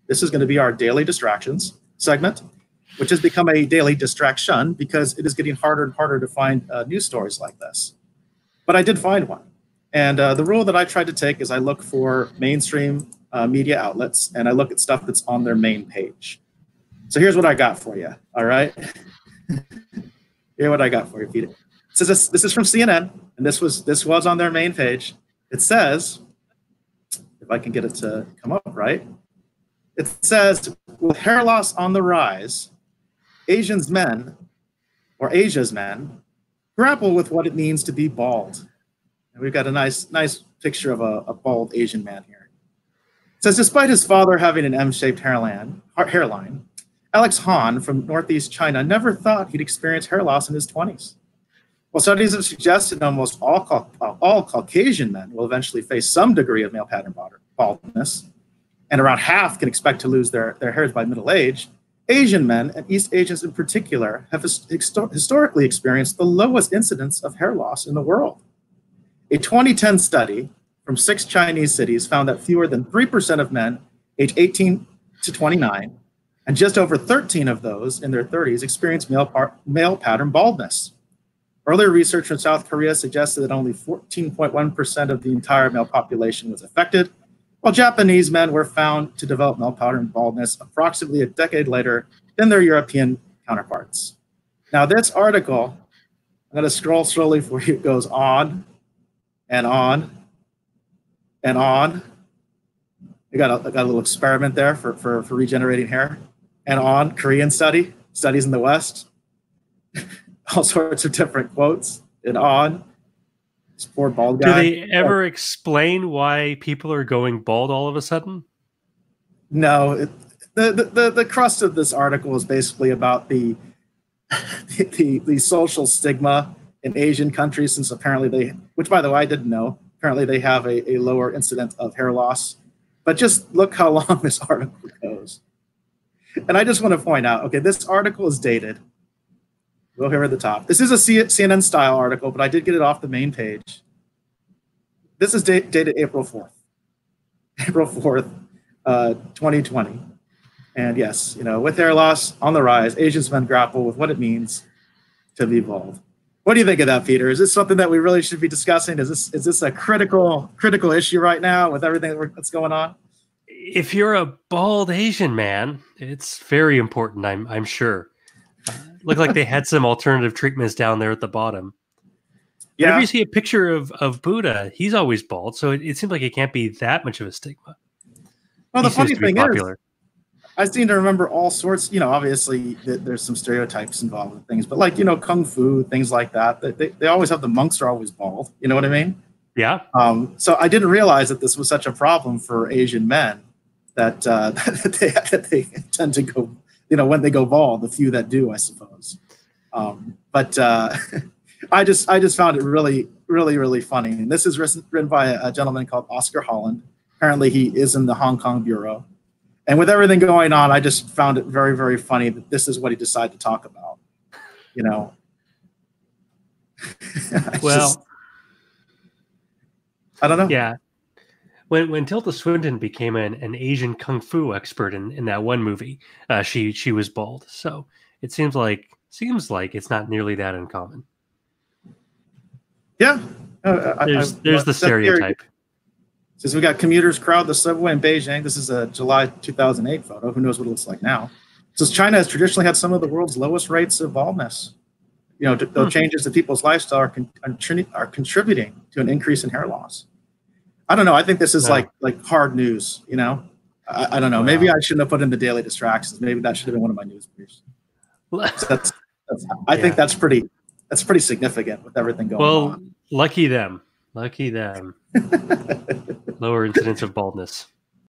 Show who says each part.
Speaker 1: This is going to be our daily distractions segment, which has become a daily distraction because it is getting harder and harder to find news stories like this. But I did find one. And the rule that I tried to take is I look for mainstream media outlets, and I look at stuff that's on their main page. So here's what I got for you, all right? Here's what I got for you, Peter. So this is from CNN, and this was on their main page. It says, if I can get it to come up right, it says, with hair loss on the rise, Asia's men grapple with what it means to be bald. And we've got a nice picture of a bald Asian man here. It says, despite his father having an M-shaped hairline, Alex Han from Northeast China never thought he'd experience hair loss in his 20s. Well, studies have suggested almost all Caucasian men will eventually face some degree of male pattern baldness, and around half can expect to lose their hairs by middle age. Asian men, and East Asians in particular, have historically experienced the lowest incidence of hair loss in the world. A 2010 study from 6 Chinese cities found that fewer than 3% of men aged 18 to 29, and just over 13 of those in their 30s experienced male pattern baldness. Earlier research from South Korea suggested that only 14.1% of the entire male population was affected, while Japanese men were found to develop male pattern baldness approximately a decade later than their European counterparts. Now, this article, I'm going to scroll slowly for you, it goes on and on and on. I got a little experiment there for regenerating hair. And on, Korean studies in the West, all sorts of different quotes, and on. This poor bald guy.
Speaker 2: Do they ever explain why people are going bald all of a sudden?
Speaker 1: No. The crust of this article is basically about the social stigma in Asian countries, since apparently which by the way I didn't know, apparently they have a lower incidence of hair loss. But just look how long this article goes. And I just want to point out, okay, this article is dated. We'll hear at the top. This is a CNN style article, but I did get it off the main page. This is dated April 4th. April 4th, 2020. And yes, with hair loss on the rise, Asian men grapple with what it means to be bald. What do you think of that, Peter? Is this something that we really should be discussing? Is this a critical issue right now with everything that's going on?
Speaker 2: If you're a bald Asian man, it's very important, I'm sure. Look like they had some alternative treatments down there at the bottom. Yeah. Whenever you see a picture of Buddha, he's always bald, so it seems like it can't be that much of a stigma.
Speaker 1: Well, the funny thing is, I seem to remember all sorts, obviously there's some stereotypes involved with things, but like, Kung Fu, things like that, they always have the monks are always bald. You know what I mean?
Speaker 2: Yeah.
Speaker 1: So I didn't realize that this was such a problem for Asian men that they tend to go, when they go bald, the few that do, I suppose. But I just found it really, really, really funny. And this is written by a gentleman called Oscar Holland. Apparently he is in the Hong Kong Bureau. And with everything going on, I just found it very, very funny that this is what he decided to talk about.
Speaker 2: Well,
Speaker 1: I don't know.
Speaker 2: Yeah. When Tilda Swinton became an Asian kung fu expert in that one movie, she was bald. So it seems like it's not nearly that uncommon.
Speaker 1: Yeah,
Speaker 2: there's the stereotype.
Speaker 1: Since we got commuters crowd the subway in Beijing, this is a July 2008 photo. Who knows what it looks like now? It says China has traditionally had some of the world's lowest rates of baldness. The changes to people's lifestyle are contributing to an increase in hair loss. I don't know. I think this is like hard news. I don't know. Maybe I shouldn't have put in the daily distractions. Maybe that should have been one of my news briefs. I think that's pretty significant with everything going on.
Speaker 2: Well, lucky them. Lower incidence of baldness.